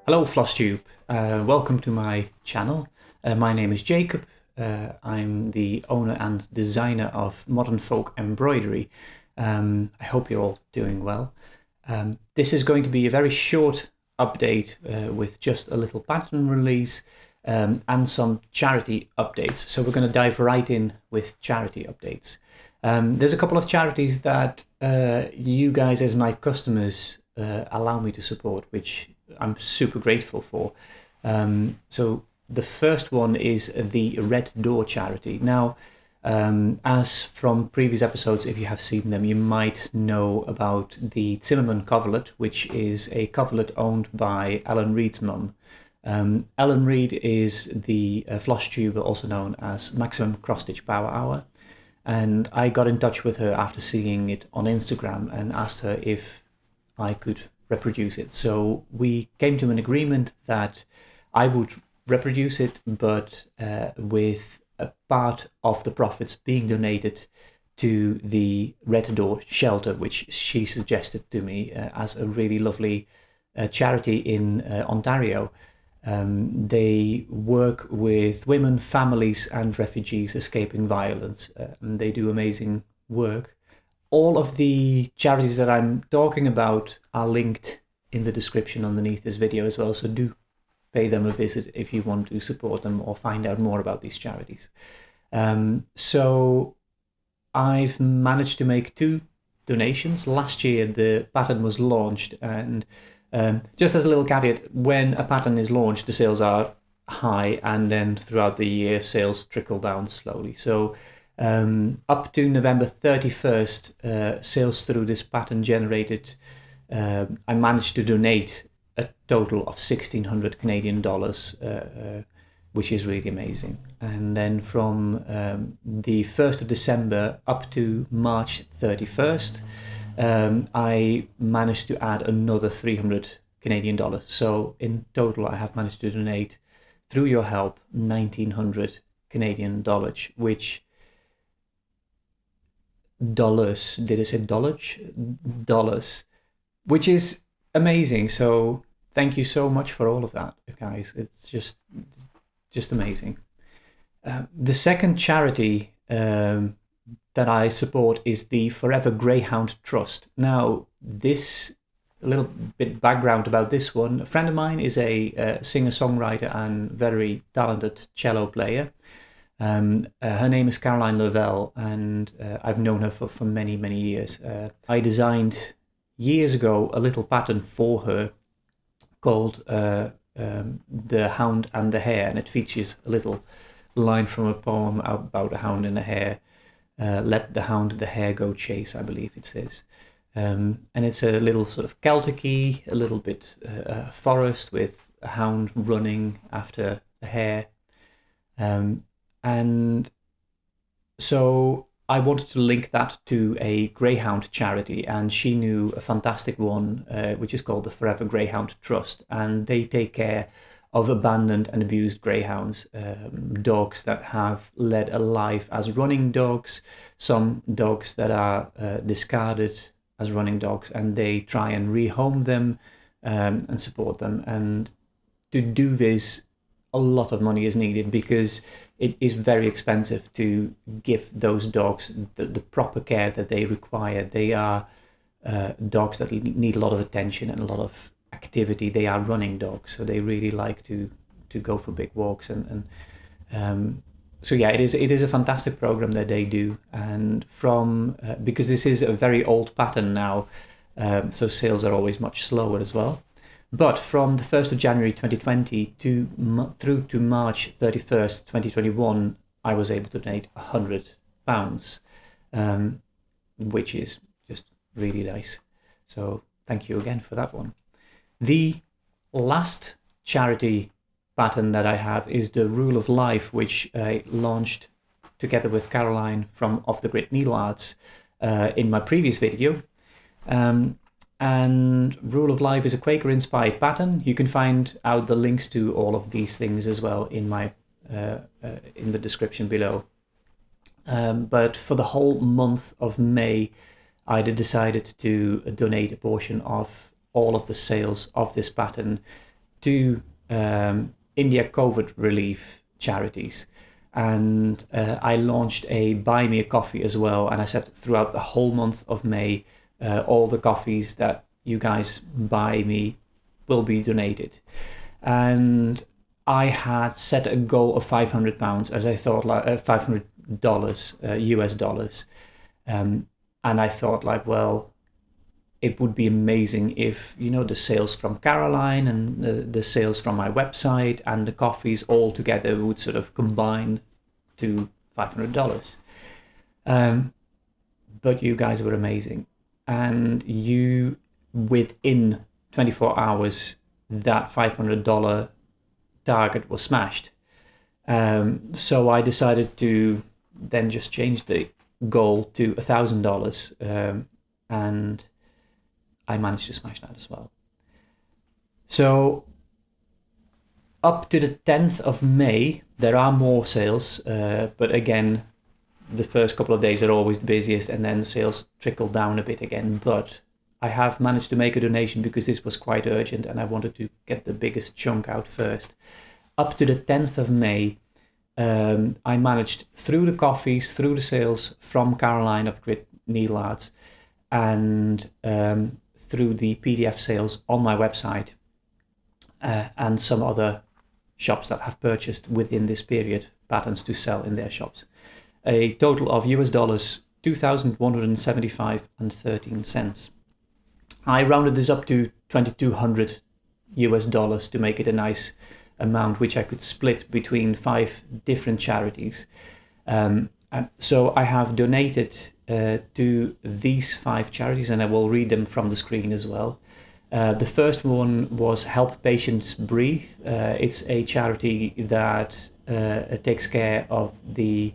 Hello Flosstube, welcome to my channel. My name is Jacob. I'm the owner and designer of Modern Folk Embroidery. I hope you're all doing well. This is going to be a very short update with just a little pattern release and some charity updates. So we're going to dive right in with charity updates. There's a couple of charities that you guys as my customers allow me to support, which I'm super grateful for. So the first one is the Red Door charity. Now, as from previous episodes, if you have seen them, you might know about the Zimmerman coverlet, which is a coverlet owned by Ellen Reed's mum. Ellen Reed is the Flosstube, also known as Maximum Cross Stitch Power Hour. And I got in touch with her after seeing it on Instagram and asked her if I could reproduce it. So we came to an agreement that I would reproduce it, but with a part of the profits being donated to the Red Door shelter, which she suggested to me as a really lovely charity in Ontario. They work with women, families and refugees escaping violence, and they do amazing work. All of the charities that I'm talking about are linked in the description underneath this video as well, so do pay them a visit if you want to support them or find out more about these charities. So I've managed to make 2 donations. Last year the pattern was launched, and just as a little caveat, when a pattern is launched the sales are high, and then throughout the year sales trickle down slowly. So up to November 31st, sales through this pattern generated, I managed to donate a total of 1,600 Canadian dollars, which is really amazing. And then from the 1st of December up to March 31st, I managed to add another 300 Canadian dollars. So in total, I have managed to donate, through your help, 1,900 Canadian dollars, which dollars, did I say dollars? Dollars, which is amazing. So thank you so much for all of that, guys. It's just amazing. The second charity that I support is the Forever Greyhound Trust. Now, this, a little bit background about this one. A friend of mine is a singer-songwriter and very talented cello player. Her name is Caroline Lavelle, and I've known her for many, many years. I designed years ago a little pattern for her called The Hound and the Hare, and it features a little line from a poem about a hound and a hare. Let the hound the hare go chase, I believe it says. And it's a little sort of Celtic-y, a little bit forest with a hound running after a hare. And so I wanted to link that to a Greyhound charity, and she knew a fantastic one, which is called the Forever Greyhound Trust, and they take care of abandoned and abused greyhounds, dogs that have led a life as running dogs, some dogs that are discarded as running dogs, and they try and rehome them and support them. And to do this, a lot of money is needed because it is very expensive to give those dogs the proper care that they require. They are dogs that need a lot of attention and a lot of activity. They are running dogs, so they really like to go for big walks, and so yeah, it is a fantastic program that they do. And from because this is a very old pattern now, so sales are always much slower as well. But from the 1st of January 2020 through to March 31st, 2021, I was able to donate £100, which is just really nice. So thank you again for that one. The last charity pattern that I have is the Rule of Life, which I launched together with Caroline from Off the Grid Needle Arts in my previous video. And Rule of Life is a Quaker-inspired pattern. You can find out the links to all of these things as well in my in the description below. But for the whole month of May, I decided to donate a portion of all of the sales of this pattern 2 India COVID relief charities, and I launched a Buy Me a Coffee as well. And I said throughout the whole month of May, all the coffees that you guys buy me will be donated. And I had set a goal of £500, as I thought, like $500 US dollars. And I thought, like, well, it would be amazing if, you know, the sales from Caroline and the sales from my website and the coffees all together would sort of combine to $500. But you guys were amazing. And you, within 24 hours, that $500 target was smashed. So I decided to then just change the goal to $1,000, and I managed to smash that as well. So up to the 10th of May, there are more sales, but again, the first couple of days are always the busiest, and then sales trickle down a bit again. But I have managed to make a donation because this was quite urgent and I wanted to get the biggest chunk out first. Up to the 10th of May, I managed, through the coffees, through the sales from Caroline of Grit Needle Arts, and through the PDF sales on my website, and some other shops that have purchased within this period patterns to sell in their shops, a total of US dollars 2,175.13. I rounded this up to 2,200 US dollars to make it a nice amount, which I could split between 5 different charities. And so I have donated to these 5 charities, and I will read them from the screen as well. The first one was Help Patients Breathe. It's a charity that takes care of the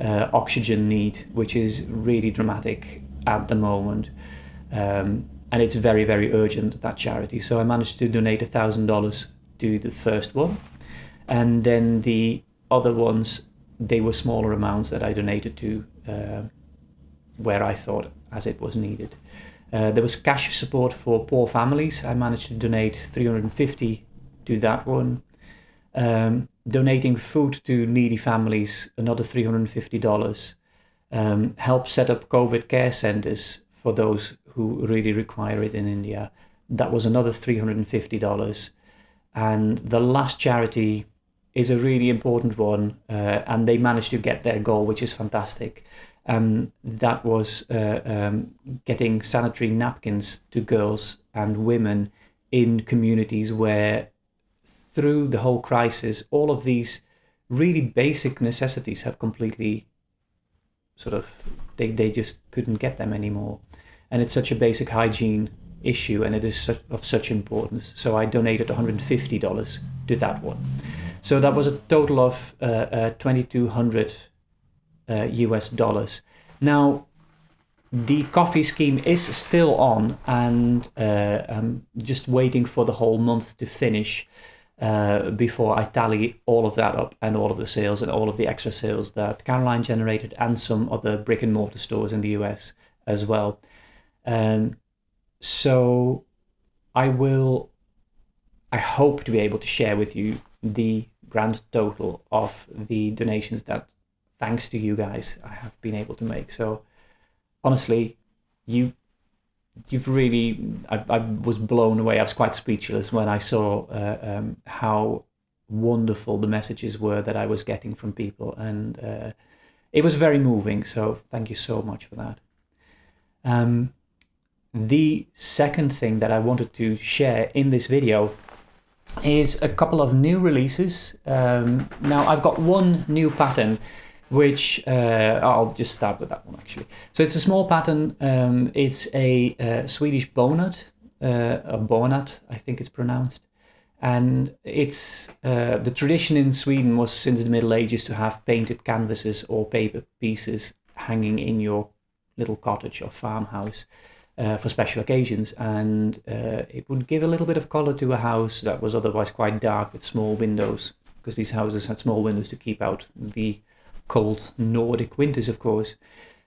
oxygen need, which is really dramatic at the moment. And it's very, very urgent, that charity. So I managed to donate $1,000 to the first one. And then the other ones, they were smaller amounts that I donated to where I thought as it was needed. There was cash support for poor families. I managed to donate $350 to that one. Donating food to needy families, another $350. Help set up COVID care centers for those who really require it in India. That was another $350. And the last charity is a really important one, and they managed to get their goal, which is fantastic. That was getting sanitary napkins to girls and women in communities where, through the whole crisis, all of these really basic necessities have completely sort of, they just couldn't get them anymore. And it's such a basic hygiene issue, and it is of such importance. So I donated $150 to that one. So that was a total of 2,200 US dollars. Now, the coffee scheme is still on, and I'm just waiting for the whole month to finish before I tally all of that up, and all of the sales and all of the extra sales that Caroline generated, and some other brick and mortar stores in the US as well. So I hope to be able to share with you the grand total of the donations that, thanks to you guys, I have been able to make. So honestly, you've really, I was blown away. I was quite speechless when I saw how wonderful the messages were that I was getting from people, and it was very moving. So thank you so much for that. The second thing that I wanted to share in this video is a couple of new releases. Now I've got one new pattern, which I'll just start with that one actually. So it's a small pattern. It's a Swedish Bonnet, a Bonnet, I think it's pronounced. And it's the tradition in Sweden was since the Middle Ages to have painted canvases or paper pieces hanging in your little cottage or farmhouse for special occasions, and it would give a little bit of color to a house that was otherwise quite dark with small windows, because these houses had small windows to keep out the cold Nordic winters, of course.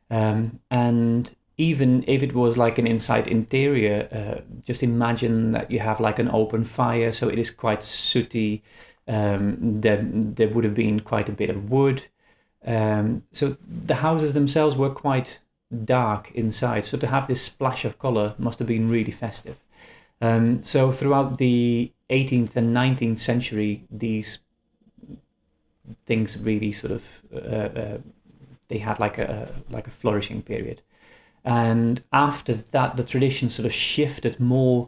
And even if it was like an inside interior, just imagine that you have like an open fire, so it is quite sooty. There would have been quite a bit of wood. So the houses themselves were quite dark inside. So to have this splash of color must have been really festive. So throughout the 18th and 19th century, these things really sort of they had like a flourishing period. And after that, the tradition sort of shifted more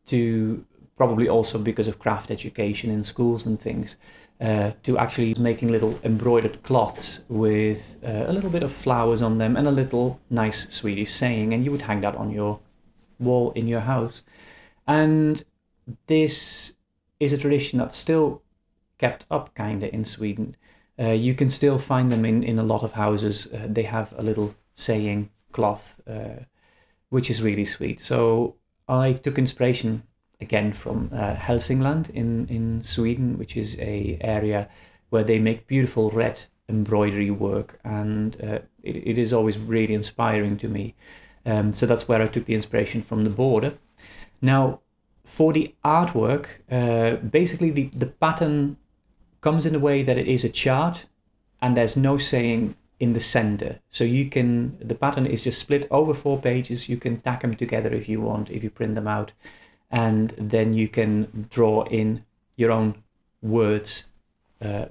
to, probably also because of craft education in schools and things, to actually making little embroidered cloths with a little bit of flowers on them and a little nice Swedish saying, and you would hang that on your wall in your house. And this is a tradition that's still kept up kind of in Sweden. You can still find them in a lot of houses. They have a little saying cloth, which is really sweet. So I took inspiration again from Hälsingland in Sweden, which is a area where they make beautiful red embroidery work, and it is always really inspiring to me. So that's where I took the inspiration from the border. Now, for the artwork, basically the pattern comes in a way that it is a chart, and there's no saying in the center. So the pattern is just split over 4 pages. You can tack them together if you want, if you print them out. And then you can draw in your own words,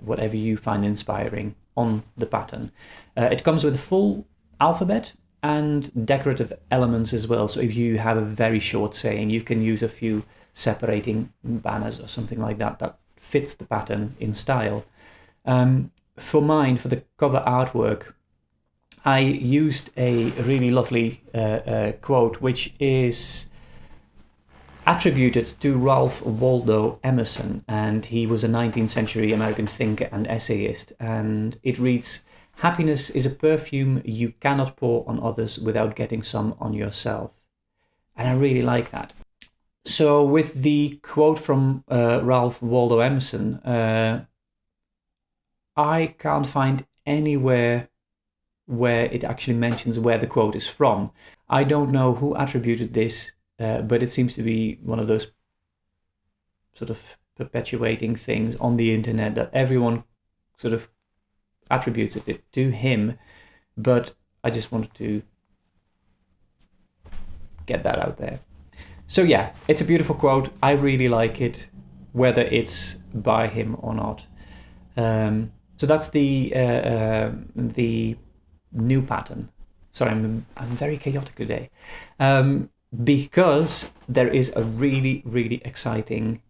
whatever you find inspiring on the pattern. It comes with a full alphabet and decorative elements as well. So if you have a very short saying, you can use a few separating banners or something like that that fits the pattern in style. For the cover artwork, I used a really lovely quote, which is attributed to Ralph Waldo Emerson, and he was a 19th century American thinker and essayist, and it reads, "Happiness is a perfume you cannot pour on others without getting some on yourself." And I really like that. So with the quote from Ralph Waldo Emerson, I can't find anywhere where it actually mentions where the quote is from. I don't know who attributed this, but it seems to be one of those sort of perpetuating things on the internet that everyone sort of attributes it to him, but I just wanted to get that out there. So yeah, it's a beautiful quote. I really like it, whether it's by him or not. So that's the new pattern. Sorry, I'm very chaotic today. Because there is a really, really exciting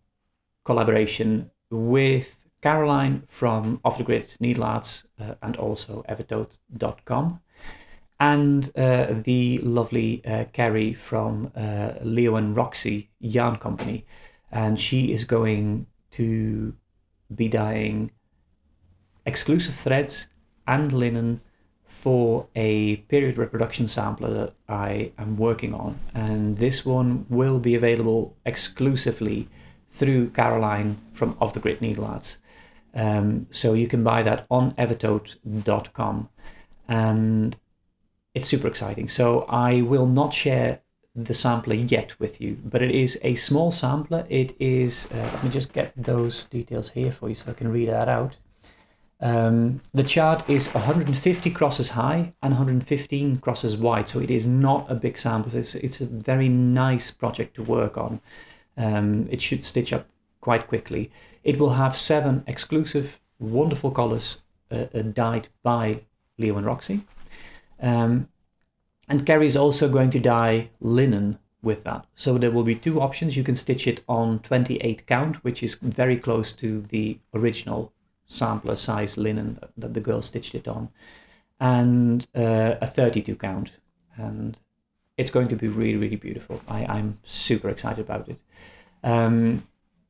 collaboration with Caroline from Off the Grid Needle Arts and also evertote.com, and the lovely Carrie from Leo and Roxy Yarn Company, and she is going to be dyeing exclusive threads and linen for a period reproduction sampler that I am working on, and this one will be available exclusively through Caroline from Off the Grid Needle Arts. So you can buy that on evertote.com, and it's super exciting. So I will not share the sampler yet with you, but it is a small sampler. It is, let me just get those details here for you so I can read that out. The chart is 150 crosses high and 115 crosses wide, so it is not a big sample. It's a very nice project to work on. It should stitch up quite quickly. It will have 7 exclusive, wonderful colors dyed by Leo and Roxy. And Carrie is also going to dye linen with that. So there will be 2 options. You can stitch it on 28 count, which is very close to the original sampler size linen that the girl stitched it on, and a 32 count. And it's going to be really, really beautiful. I'm super excited about it.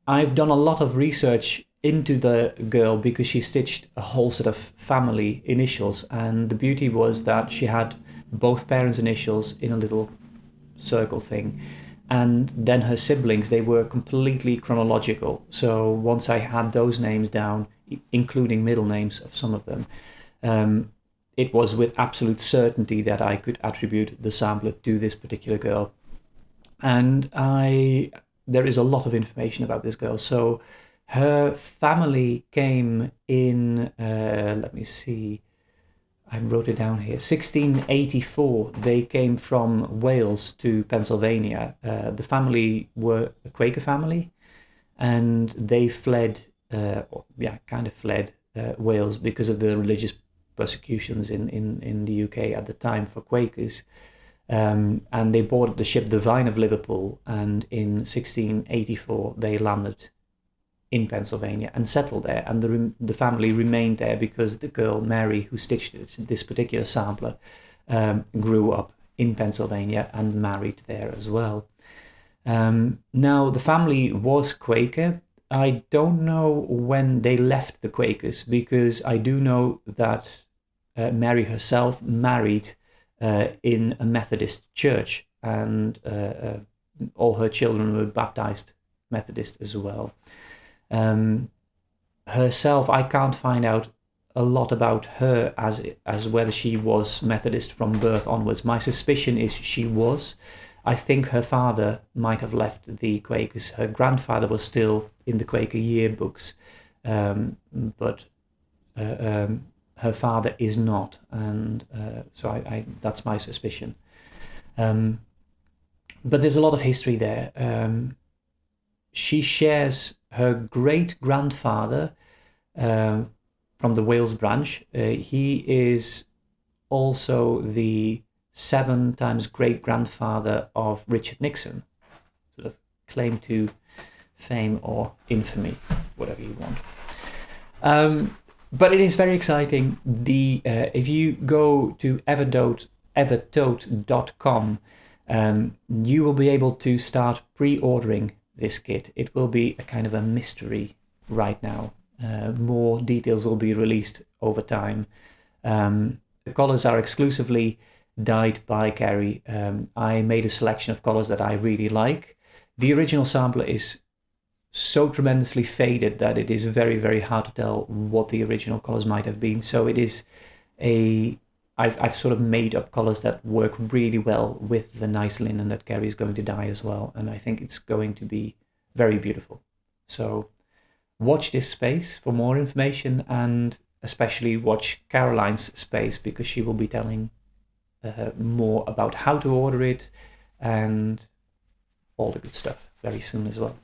I've done a lot of research into the girl because she stitched a whole set of family initials, and the beauty was that she had both parents' initials in a little circle thing, and then her siblings, they were completely chronological. So once I had those names down, including middle names of some of them, it was with absolute certainty that I could attribute the sampler to this particular girl. And there is a lot of information about this girl. So her family came in, let me see, I wrote it down here, 1684. They came from Wales to Pennsylvania. The family were a Quaker family, and they fled, fled Wales because of the religious persecutions in the UK at the time for Quakers. And they boarded the ship the Vine of Liverpool, and in 1684 they landed in Pennsylvania and settled there, and the family remained there because the girl Mary, who stitched this particular sampler, grew up in Pennsylvania and married there as well. Now the family was Quaker. I don't know when they left the Quakers, because I do know that Mary herself married in a Methodist church, and all her children were baptized Methodist as well. Herself, I can't find out a lot about her as whether she was Methodist from birth onwards. My suspicion is she was. I think her father might have left the Quakers. Her grandfather was still in the Quaker yearbooks, but her father is not, and so I that's my suspicion. But there's a lot of history there. She shares her great-grandfather from the Wales branch. He is also the 7 times great-grandfather of Richard Nixon, sort of claim to fame or infamy, whatever you want. But it is very exciting. If you go to evertote.com, you will be able to start pre-ordering this kit. It will be a kind of a mystery right now. More details will be released over time. The colours are exclusively dyed by Carrie. I made a selection of colours that I really like. The original sampler is so tremendously faded that it is very, very hard to tell what the original colours might have been. So it is I've sort of made up colours that work really well with the nice linen that Carrie is going to dye as well, and I think it's going to be very beautiful. So watch this space for more information, and especially watch Caroline's space, because she will be telling more about how to order it and all the good stuff very soon as well.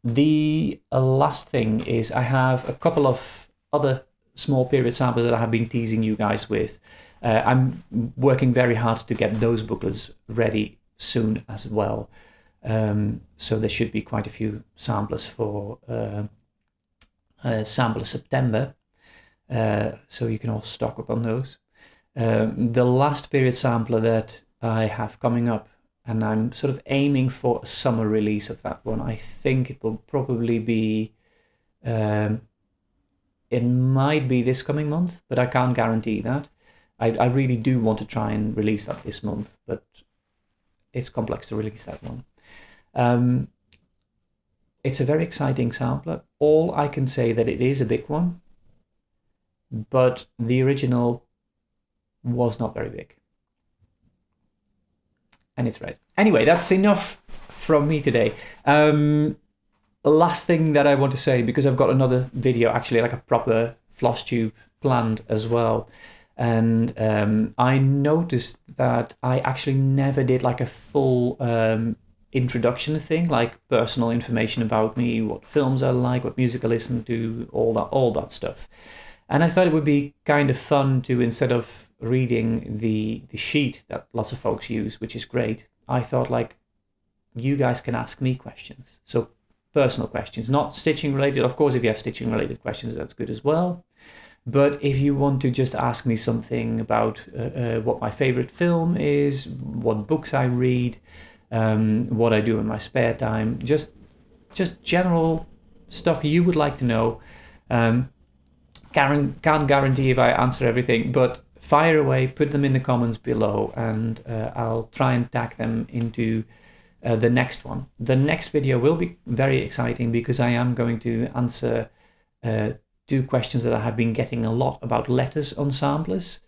The last thing is I have a couple of other small period samples that I have been teasing you guys with. I'm working very hard to get those booklets ready soon as well. So there should be quite a few samplers for Sampler September. So you can all stock up on those. The last period sampler that I have coming up, and I'm sort of aiming for a summer release of that one. I think it will probably be, it might be this coming month, but I can't guarantee that. I really do want to try and release that this month, but it's complex to release that one. It's a very exciting sampler. All I can say that it is a big one, but the original was not very big. And it's red. Anyway, that's enough from me today. The last thing that I want to say, because I've got another video, actually like a proper Flosstube planned as well. And I noticed that I actually never did like a full introduction thing, like personal information about me, what films I like, what music I listen to, all that stuff. And I thought it would be kind of fun to, instead of reading the sheet that lots of folks use, which is great, I thought like you guys can ask me questions. So personal questions, not stitching related. Of course, if you have stitching related questions, that's good as well. But if you want to just ask me something about what my favorite film is, what books I read, what I do in my spare time, just general stuff you would like to know. Can't guarantee if I answer everything, but fire away, put them in the comments below, and I'll try and tag them into the next one. The next video will be very exciting because I am going to answer 2 questions that I have been getting a lot about letters ensembles.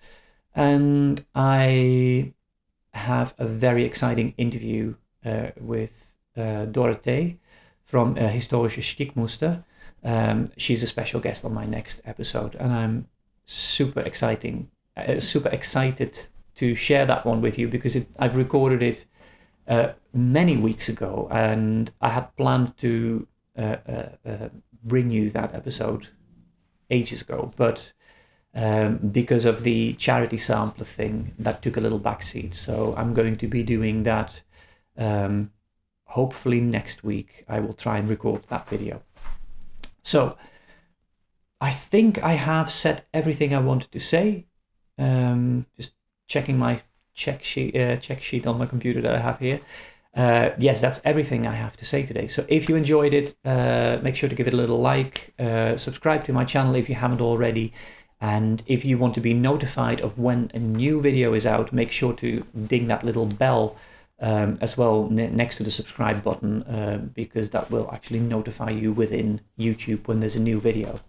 And I have a very exciting interview with Dorothee from Historische Stickmuster. She's a special guest on my next episode, and I'm super excited to share that one with you, because I've recorded it many weeks ago, and I had planned to bring you that episode ages ago, but because of the charity sampler thing, that took a little backseat. So I'm going to be doing that hopefully next week. I will try and record that video. So I think I have said everything I wanted to say. Just checking my check sheet on my computer that I have here. Yes, that's everything I have to say today. So if you enjoyed it, make sure to give it a little like, subscribe to my channel if you haven't already, and if you want to be notified of when a new video is out, make sure to ding that little bell as well next to the subscribe button, because that will actually notify you within YouTube when there's a new video.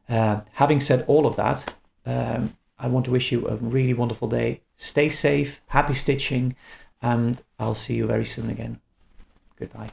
Having said all of that, I want to wish you a really wonderful day. Stay safe, happy stitching, and I'll see you very soon again. Goodbye.